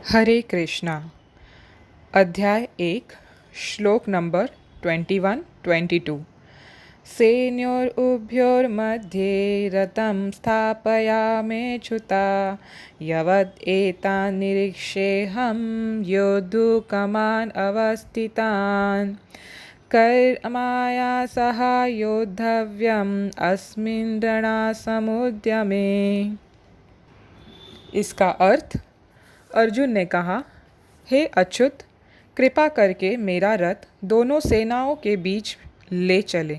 हरे कृष्णा। अध्याय 1 श्लोक नंबर 21-22। सेनयोरुभयोर्मध्ये रतं स्थापयाम्यच्युता यवत् एतान् निरीक्षेऽहं योद्धुकामान् अवस्थितान् कर्माया सह योद्धव्यम् अस्मिन् रणसमुद्यमे। इसका अर्थ, अर्जुन ने कहा, हे अच्युत, कृपा करके मेरा रथ दोनों सेनाओं के बीच ले चले,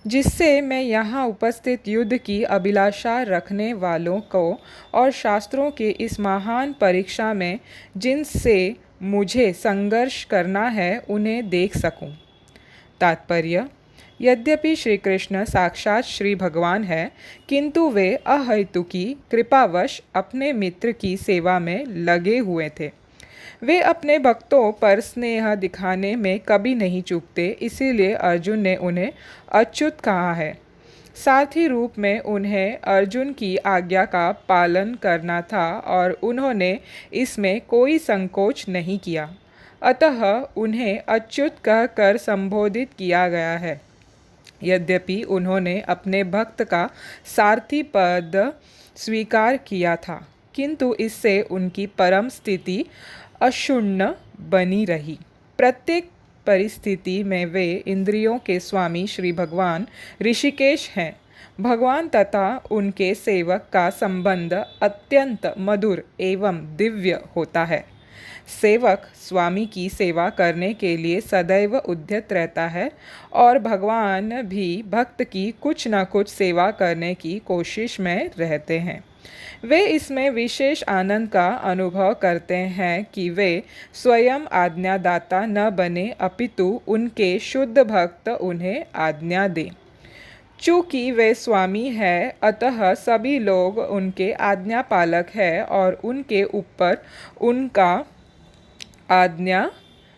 जिससे मैं यहाँ उपस्थित युद्ध की अभिलाषा रखने वालों को और शास्त्रों के इस महान परीक्षा में जिनसे मुझे संघर्ष करना है उन्हें देख सकूं। तात्पर्य: यद्यपि श्री कृष्ण साक्षात श्री भगवान है, किंतु वे अहेतुकी कृपावश अपने मित्र की सेवा में लगे हुए थे। वे अपने भक्तों पर स्नेह दिखाने में कभी नहीं चूकते, इसीलिए अर्जुन ने उन्हें अच्युत कहा है। सारथी रूप में उन्हें अर्जुन की आज्ञा का पालन करना था और उन्होंने इसमें कोई संकोच नहीं किया, अतः उन्हें अच्युत कहकर संबोधित किया गया है। यद्यपि उन्होंने अपने भक्त का सारथी पद स्वीकार किया था, किंतु इससे उनकी परम स्थिति अक्षुण्ण बनी रही। प्रत्येक परिस्थिति में वे इंद्रियों के स्वामी श्री भगवान ऋषिकेश हैं। भगवान तथा उनके सेवक का संबंध अत्यंत मधुर एवं दिव्य होता है। सेवक स्वामी की सेवा करने के लिए सदैव उद्यत रहता है और भगवान भी भक्त की कुछ न कुछ सेवा करने की कोशिश में रहते हैं। वे इसमें विशेष आनंद का अनुभव करते हैं कि वे स्वयं आज्ञादाता न बने, अपितु उनके शुद्ध भक्त उन्हें आज्ञा दें। चूँकि वे स्वामी हैं, अतः सभी लोग उनके आज्ञा पालक हैं और उनके ऊपर उनका आज्ञा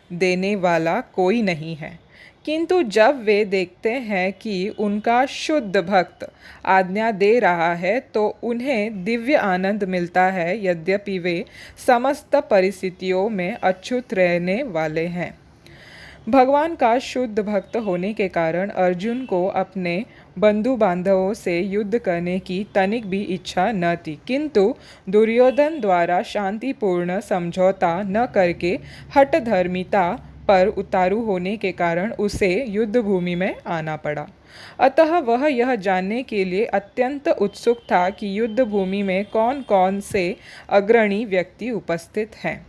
देने वाला कोई नहीं है। किंतु जब वे देखते हैं कि उनका शुद्ध भक्त आज्ञा दे रहा है तो उन्हें दिव्य आनंद मिलता है, यद्यपि वे समस्त परिस्थितियों में अच्युत रहने वाले हैं। भगवान का शुद्ध भक्त होने के कारण अर्जुन को अपने बंधु बांधवों से युद्ध करने की तनिक भी इच्छा न थी, किंतु दुर्योधन द्वारा शांतिपूर्ण समझौता न करके हठधर्मिता पर उतारू होने के कारण उसे युद्ध भूमि में आना पड़ा। अतः वह यह जानने के लिए अत्यंत उत्सुक था कि युद्ध भूमि में कौन कौन से अग्रणी व्यक्ति उपस्थित हैं।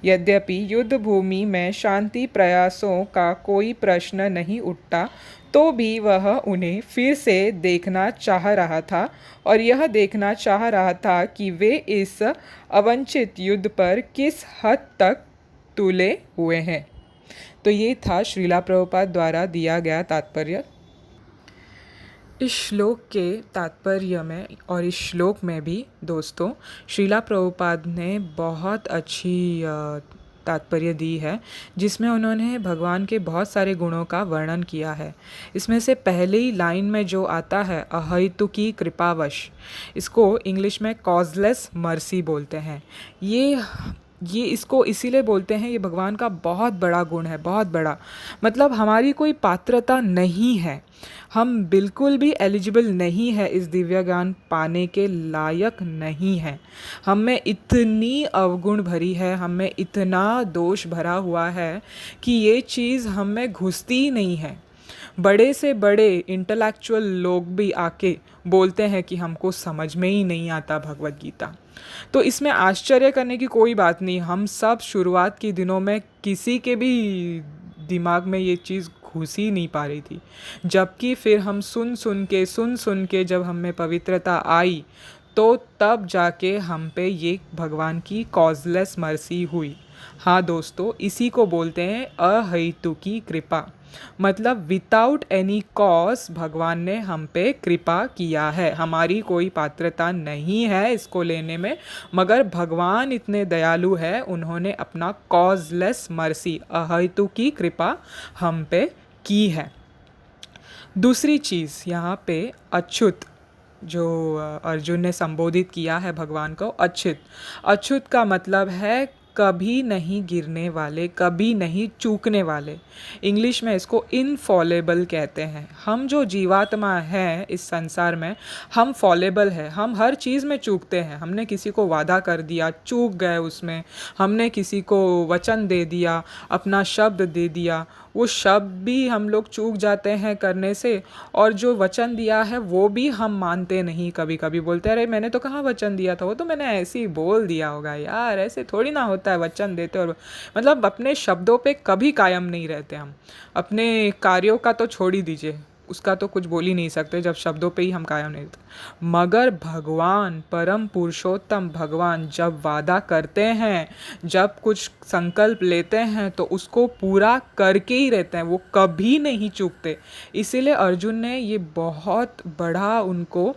यद्यपि युद्ध भूमि में शांति प्रयासों का कोई प्रश्न नहीं उठता, तो भी वह उन्हें फिर से देखना चाह रहा था और यह देखना चाह रहा था कि वे इस अवांछित युद्ध पर किस हद तक तुले हुए हैं। तो ये था श्रीला प्रभुपाद द्वारा दिया गया तात्पर्य। इस श्लोक के तात्पर्य में और इस श्लोक में भी दोस्तों श्रीला प्रभुपाद ने बहुत अच्छी तात्पर्य दी है, जिसमें उन्होंने भगवान के बहुत सारे गुणों का वर्णन किया है। इसमें से पहली लाइन में जो आता है अहेतुकी कृपावश, इसको इंग्लिश में कॉजलेस मर्सी बोलते हैं। ये इसको इसीलिए बोलते हैं, ये भगवान का बहुत बड़ा गुण है, बहुत बड़ा। मतलब हमारी कोई पात्रता नहीं है, हम बिल्कुल भी एलिजिबल नहीं है, इस दिव्य ज्ञान पाने के लायक नहीं है। हम में इतनी अवगुण भरी है, हम में इतना दोष भरा हुआ है कि ये चीज़ हम में घुसती ही नहीं है। बड़े से बड़े इंटेलेक्चुअल लोग भी आके बोलते हैं कि हमको समझ में ही नहीं आता भगवद गीता। तो इसमें आश्चर्य करने की कोई बात नहीं। हम सब शुरुआत के दिनों में किसी के भी दिमाग में ये चीज़ घुस ही नहीं पा रही थी, जबकि फिर हम सुन सुन के जब हम में पवित्रता आई तो तब जाके हम पे ये भगवान की कॉजलेस मर्सी हुई। हाँ दोस्तों, इसी को बोलते हैं अहेतुकी कृपा। मतलब विदाउट एनी कॉज भगवान ने हम पे कृपा किया है। हमारी कोई पात्रता नहीं है इसको लेने में, मगर भगवान इतने दयालु है, उन्होंने अपना कॉजलेस मर्सी अहेतुकी कृपा हम पे की है। दूसरी चीज़ यहाँ पे अच्युत, जो अर्जुन ने संबोधित किया है भगवान को, अच्युत का मतलब है कभी नहीं गिरने वाले, कभी नहीं चूकने वाले। इंग्लिश में इसको इनफॉलेबल कहते हैं। हम जो जीवात्मा हैं इस संसार में, हम फॉलेबल है। हम हर चीज़ में चूकते हैं। हमने किसी को वादा कर दिया, चूक गए उसमें। हमने किसी को वचन दे दिया, अपना शब्द दे दिया, वो शब्द भी हम लोग चूक जाते हैं करने से। और जो वचन दिया है वो भी हम मानते नहीं। कभी कभी बोलते हैं, अरे मैंने तो कहाँ वचन दिया था, वो तो मैंने ऐसे ही बोल दिया होगा यार, ऐसे थोड़ी ना होता है वचन देते। और मतलब अपने शब्दों पे कभी कायम नहीं रहते हम। अपने कार्यों का तो छोड़ ही दीजिए, उसका तो कुछ बोल ही नहीं सकते जब शब्दों पे ही हम कायम नहीं रहते। मगर भगवान, परम पुरुषोत्तम भगवान जब वादा करते हैं, जब कुछ संकल्प लेते हैं तो उसको पूरा करके ही रहते हैं, वो कभी नहीं चूकते। इसीलिए अर्जुन ने ये बहुत बड़ा उनको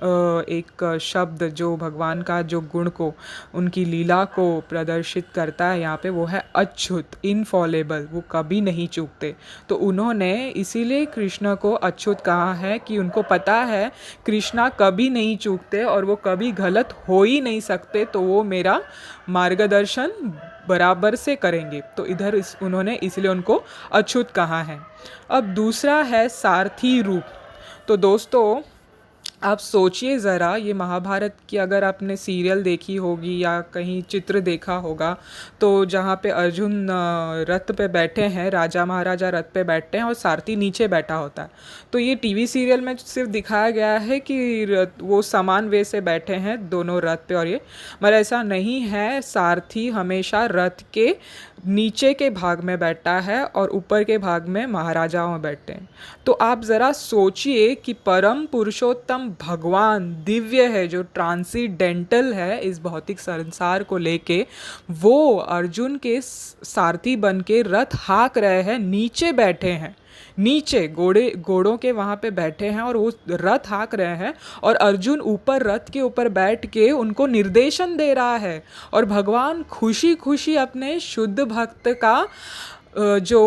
एक शब्द जो भगवान का जो गुण को, उनकी लीला को प्रदर्शित करता है यहाँ पे, वो है अच्युत, इनफॉलेबल, वो कभी नहीं चूकते। तो उन्होंने इसीलिए कृष्ण को अच्युत कहा है कि उनको पता है कृष्णा कभी नहीं चूकते और वो कभी गलत हो ही नहीं सकते, तो वो मेरा मार्गदर्शन बराबर से करेंगे। तो इधर उन्होंने इसलिए उनको अच्युत कहा है। अब दूसरा है सारथी रूप। तो दोस्तों आप सोचिए ज़रा, ये महाभारत की अगर आपने सीरियल देखी होगी या कहीं चित्र देखा होगा, तो जहाँ पे अर्जुन रथ पे बैठे हैं, राजा महाराजा रथ पे बैठते हैं और सारथी नीचे बैठा होता है। तो ये टीवी सीरियल में सिर्फ दिखाया गया है कि वो समान वे से बैठे हैं दोनों रथ पे, और ये मगर ऐसा नहीं है। सारथी हमेशा रथ के नीचे के भाग में बैठता है और ऊपर के भाग में महाराजाओं में बैठते हैं। तो आप ज़रा सोचिए कि परम पुरुषोत्तम भगवान दिव्य है, जो ट्रांसीडेंटल है इस भौतिक संसार को लेके, वो अर्जुन के सारथी बन के रथ हाँक रहे हैं, नीचे बैठे हैं, नीचे घोड़ों के वहाँ पे बैठे हैं और वो रथ हाँक रहे हैं, और अर्जुन ऊपर रथ के ऊपर बैठ के उनको निर्देशन दे रहा है। और भगवान खुशी खुशी अपने शुद्ध भक्त का जो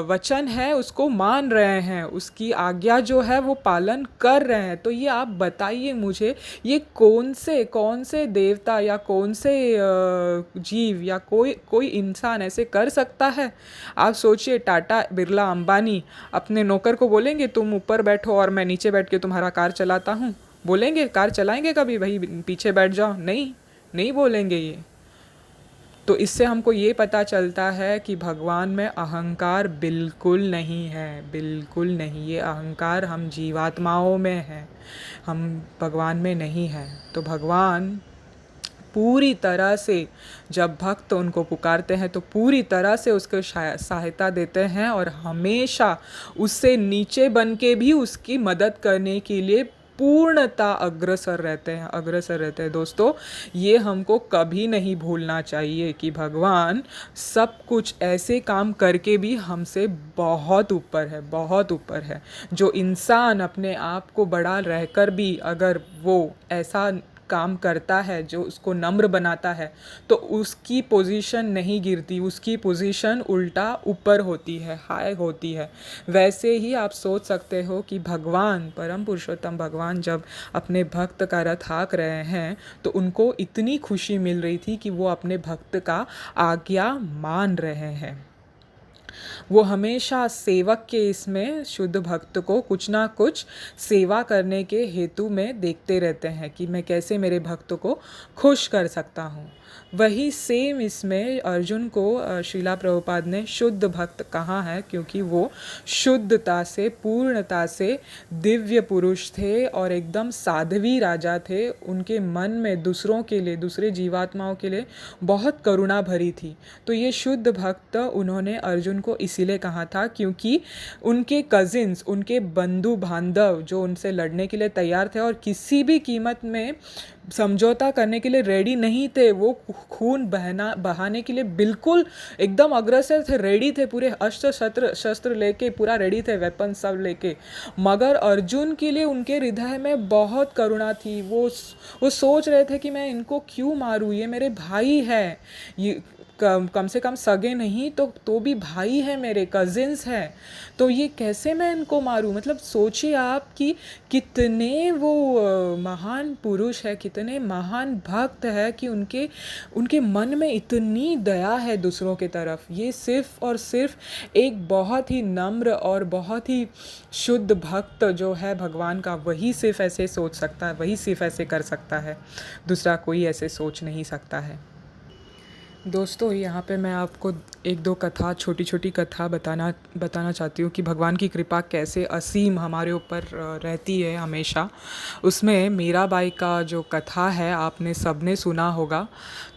वचन है उसको मान रहे हैं, उसकी आज्ञा जो है वो पालन कर रहे हैं। तो ये आप बताइए मुझे, ये कौन से देवता या कौन से जीव या कोई इंसान ऐसे कर सकता है? आप सोचिए, टाटा, बिरला, अंबानी अपने नौकर को बोलेंगे तुम ऊपर बैठो और मैं नीचे बैठ के तुम्हारा कार चलाता हूँ? बोलेंगे? कार चलाएंगे कभी भाई पीछे बैठ जाओ? नहीं, नहीं बोलेंगे ये। तो इससे हमको ये पता चलता है कि भगवान में अहंकार बिल्कुल नहीं है, बिल्कुल नहीं। ये अहंकार हम जीवात्माओं में है, हम भगवान में नहीं है। तो भगवान पूरी तरह से, जब भक्त उनको पुकारते हैं तो पूरी तरह से उसको सहायता देते हैं और हमेशा उससे नीचे बन के भी उसकी मदद करने के लिए पूर्णता अग्रसर रहते हैं। दोस्तों, ये हमको कभी नहीं भूलना चाहिए कि भगवान सब कुछ ऐसे काम करके भी हमसे बहुत ऊपर है, बहुत ऊपर है। जो इंसान अपने आप को बड़ा रहकर भी अगर वो ऐसा काम करता है जो उसको नम्र बनाता है, तो उसकी पोजीशन नहीं गिरती, उसकी पोजीशन उल्टा ऊपर होती है, हाई होती है। वैसे ही आप सोच सकते हो कि भगवान, परम पुरुषोत्तम भगवान जब अपने भक्त का रथ हाँक रहे हैं तो उनको इतनी खुशी मिल रही थी कि वो अपने भक्त का आज्ञा मान रहे हैं। वो हमेशा सेवक के इसमें शुद्ध भक्त को कुछ ना कुछ सेवा करने के हेतु में देखते रहते हैं कि मैं कैसे मेरे भक्त को खुश कर सकता हूँ। वही सेम इसमें अर्जुन को श्रीला प्रभुपाद ने शुद्ध भक्त कहा है, क्योंकि वो शुद्धता से, पूर्णता से दिव्य पुरुष थे और एकदम साध्वी राजा थे। उनके मन में दूसरों के लिए, दूसरे जीवात्माओं के लिए बहुत करुणा भरी थी। तो ये शुद्ध भक्त उन्होंने अर्जुन को इसीलिए कहा था क्योंकि उनके कजिन्स, उनके बंधु बांधव जो उनसे लड़ने के लिए तैयार थे और किसी भी कीमत में समझौता करने के लिए रेडी नहीं थे, वो खून बहाने के लिए बिल्कुल एकदम अग्रसर थे, रेडी थे, पूरे अस्त्र शस्त्र लेके पूरा रेडी थे, वेपन सब लेके। मगर अर्जुन के लिए उनके हृदय में बहुत करुणा थी। वो सोच रहे थे कि मैं इनको क्यों मारूं, ये मेरे भाई है, ये कम से कम सगे नहीं तो भी भाई है, मेरे कजिन्स हैं, तो ये कैसे मैं इनको मारूं? मतलब सोचिए आप कि कितने वो महान पुरुष है, कितने महान भक्त है कि उनके उनके मन में इतनी दया है दूसरों के तरफ। ये सिर्फ और सिर्फ एक बहुत ही नम्र और बहुत ही शुद्ध भक्त जो है भगवान का, वही सिर्फ ऐसे सोच सकता है, वही सिर्फ ऐसे कर सकता है, दूसरा कोई ऐसे सोच नहीं सकता है। दोस्तों, यहाँ पे मैं आपको एक दो कथा, छोटी छोटी कथा बताना चाहती हूँ कि भगवान की कृपा कैसे असीम हमारे ऊपर रहती है हमेशा। उसमें मीराबाई का जो कथा है आपने सबने सुना होगा।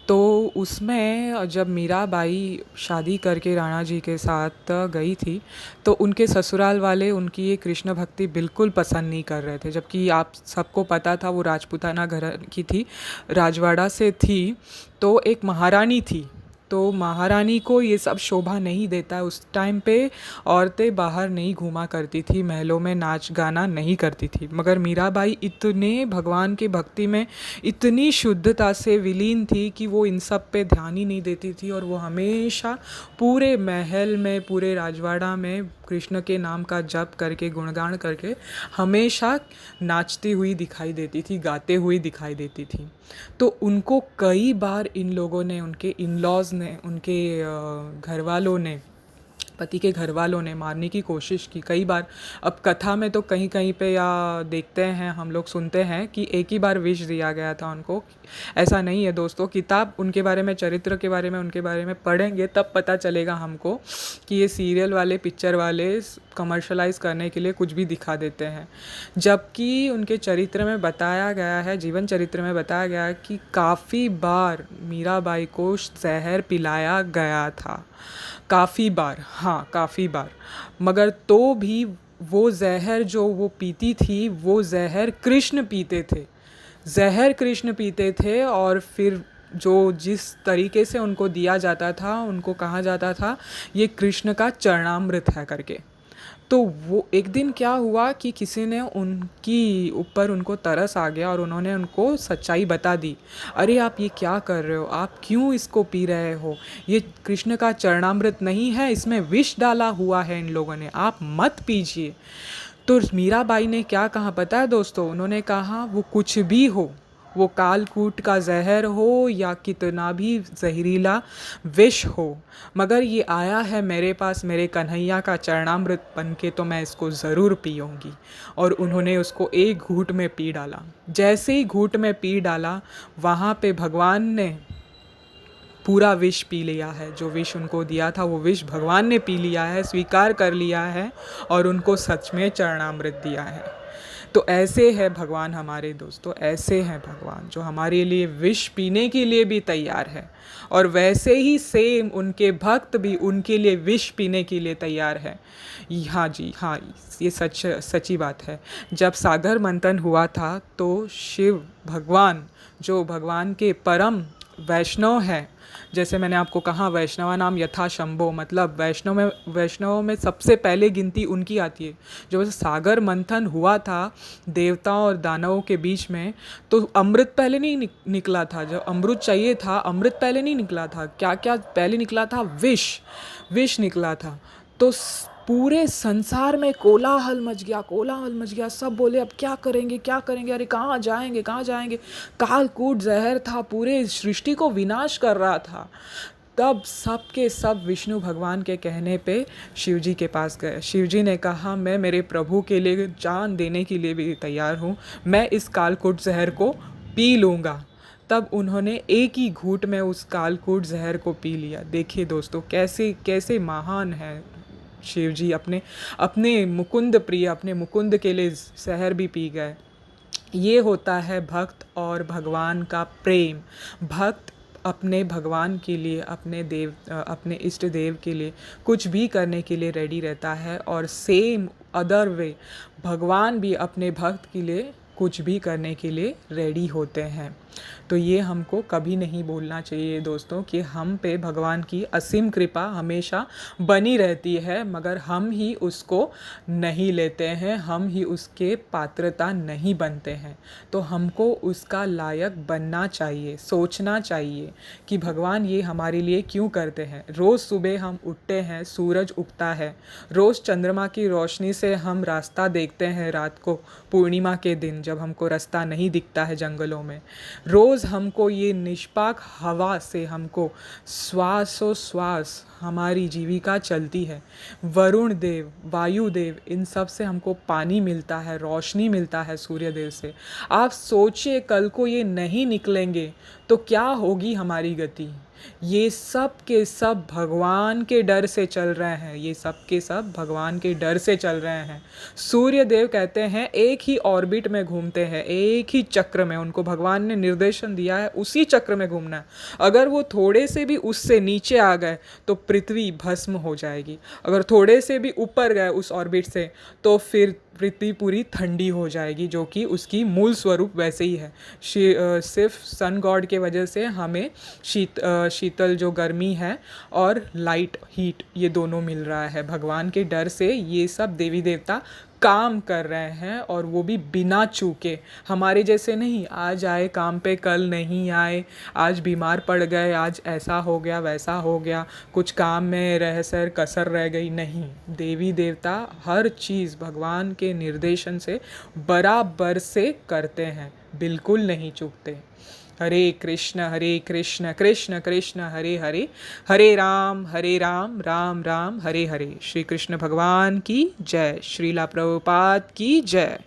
तो उसमें जब मीराबाई शादी करके राणा जी के साथ गई थी, तो उनके ससुराल वाले उनकी ये कृष्ण भक्ति बिल्कुल पसंद नहीं कर रहे थे, जबकि आप सबको पता था वो राजपूताना घर की थी, राजवाड़ा से थी, तो एक महारानी थी। तो महारानी को ये सब शोभा नहीं देता। उस टाइम पे औरतें बाहर नहीं घूमा करती थी, महलों में नाच गाना नहीं करती थी। मगर मीराबाई इतने भगवान के भक्ति में इतनी शुद्धता से विलीन थी कि वो इन सब पे ध्यान ही नहीं देती थी, और वो हमेशा पूरे महल में, पूरे राजवाड़ा में कृष्ण के नाम का जप करके, गुणगान करके हमेशा नाचती हुई दिखाई देती थी, गाते हुई दिखाई देती थी। तो उनको कई बार इन लोगों ने, उनके इन लॉज ने, उनके घर वालों ने, पति के घर वालों ने मारने की कोशिश की कई बार। अब कथा में तो कहीं कहीं पे या देखते हैं, हम लोग सुनते हैं कि एक ही बार विष दिया गया था उनको। ऐसा नहीं है दोस्तों, किताब उनके बारे में, चरित्र के बारे में, उनके बारे में पढ़ेंगे तब पता चलेगा हमको कि ये सीरियल वाले, पिक्चर वाले कमर्शलाइज करने के लिए कुछ भी दिखा देते हैं। जबकि उनके चरित्र में बताया गया है, जीवन चरित्र में बताया गया है कि काफ़ी बार मीराबाई को जहर पिलाया गया था, काफ़ी बार, हाँ काफ़ी बार। मगर तो भी वो जहर जो वो पीती थी, वो जहर कृष्ण पीते थे, जहर कृष्ण पीते थे। और फिर जो जिस तरीके से उनको दिया जाता था, उनको कहा जाता था ये कृष्ण का चरणामृत है करके। तो वो एक दिन क्या हुआ कि किसी ने उनकी ऊपर, उनको तरस आ गया और उन्होंने उनको सच्चाई बता दी। अरे आप ये क्या कर रहे हो, आप क्यों इसको पी रहे हो, ये कृष्ण का चरणामृत नहीं है, इसमें विष डाला हुआ है इन लोगों ने, आप मत पीजिए। तो मीराबाई ने क्या कहा पता है दोस्तों? उन्होंने कहा वो कुछ भी हो, वो कालकूट का जहर हो या कितना भी जहरीला विष हो, मगर ये आया है मेरे पास मेरे कन्हैया का चरणामृत बन के, तो मैं इसको ज़रूर पीऊँगी। और उन्होंने उसको एक घूंट में पी डाला। जैसे ही घूंट में पी डाला, वहाँ पे भगवान ने पूरा विष पी लिया है। जो विष उनको दिया था वो विष भगवान ने पी लिया है, स्वीकार कर लिया है, और उनको सच में चरणामृत दिया है। तो ऐसे है भगवान हमारे दोस्तों, ऐसे हैं भगवान जो हमारे लिए विष पीने के लिए भी तैयार है, और वैसे ही सेम उनके भक्त भी उनके लिए विष पीने के लिए तैयार है। हाँ जी, हाँ, ये सच्ची बात है। जब सागर मंथन हुआ था तो शिव भगवान, जो भगवान के परम वैष्णव हैं, जैसे मैंने आपको कहा वैष्णवा नाम यथा शंभो, मतलब वैष्णव में सबसे पहले गिनती उनकी आती है। जो सागर मंथन हुआ था देवताओं और दानवों के बीच में, तो अमृत पहले नहीं निकला था। जब अमृत चाहिए था, अमृत पहले नहीं निकला था। क्या क्या पहले निकला था? विष निकला था। तो पूरे संसार में कोलाहल मच गया। सब बोले अब क्या करेंगे, अरे कहाँ जाएंगे। कालकूट जहर था, पूरे सृष्टि को विनाश कर रहा था। तब सब के सब विष्णु भगवान के कहने पे शिव जी के पास गए। शिव जी ने कहा मैं मेरे प्रभु के लिए जान देने के लिए भी तैयार हूँ, मैं इस कालकूट जहर को पी लूँगा। तब उन्होंने एक ही घूंट में उस कालकूट जहर को पी लिया। देखिए दोस्तों, कैसे कैसे महान है शिव जी। अपने मुकुंद प्रिय, अपने मुकुंद के लिए जहर भी पी गए। ये होता है भक्त और भगवान का प्रेम। भक्त अपने भगवान के लिए, अपने इष्ट देव के लिए कुछ भी करने के लिए रेडी रहता है, और सेम अदर वे भगवान भी अपने भक्त के लिए कुछ भी करने के लिए रेडी होते हैं। तो ये हमको कभी नहीं भूलना चाहिए दोस्तों कि हम पे भगवान की असीम कृपा हमेशा बनी रहती है, मगर हम ही उसको नहीं लेते हैं, हम ही उसके पात्रता नहीं बनते हैं। तो हमको उसका लायक बनना चाहिए, सोचना चाहिए कि भगवान ये हमारे लिए क्यों करते हैं। रोज़ सुबह हम उठते हैं, सूरज उगता है, रोज़ चंद्रमा की रोशनी से हम रास्ता देखते हैं रात को, पूर्णिमा के दिन जब हमको रास्ता नहीं दिखता है जंगलों में। रोज़ हमको ये निष्पाक हवा से हमको श्वासोश्वास हमारी जीविका चलती है। वरुण देव, वायु देव, इन सब से हमको पानी मिलता है, रोशनी मिलता है सूर्य देव से। आप सोचिए कल को ये नहीं निकलेंगे तो क्या होगी हमारी गति। ये सब के सब भगवान के डर से चल रहे हैं, ये सब के सब भगवान के डर से चल रहे हैं। सूर्य देव कहते हैं एक ही ऑर्बिट में घूमते हैं, एक ही चक्र में, उनको भगवान ने निर्देशन दिया है उसी चक्र में घूमना है। अगर वो थोड़े से भी उससे नीचे आ गए तो पृथ्वी भस्म हो जाएगी, अगर थोड़े से भी ऊपर गए उस ऑर्बिट से तो फिर पृथ्वी पूरी ठंडी हो जाएगी, जो कि उसकी मूल स्वरूप वैसे ही है। सिर्फ सन गॉड के वजह से हमें शीतल जो गर्मी है और लाइट हीट ये दोनों मिल रहा है। भगवान के डर से ये सब देवी देवता काम कर रहे हैं, और वो भी बिना चूके। हमारे जैसे नहीं, आज आए काम पे कल नहीं आए, आज बीमार पड़ गए, आज ऐसा हो गया वैसा हो गया, कुछ काम में रहसर कसर रह गई। नहीं, देवी देवता हर चीज़ भगवान के निर्देशन से बराबर से करते हैं, बिल्कुल नहीं चूकते। हरे कृष्ण कृष्ण कृष्ण हरे हरे, हरे राम राम राम हरे हरे। श्री कृष्ण भगवान की जय। श्रीला प्रभुपाद की जय।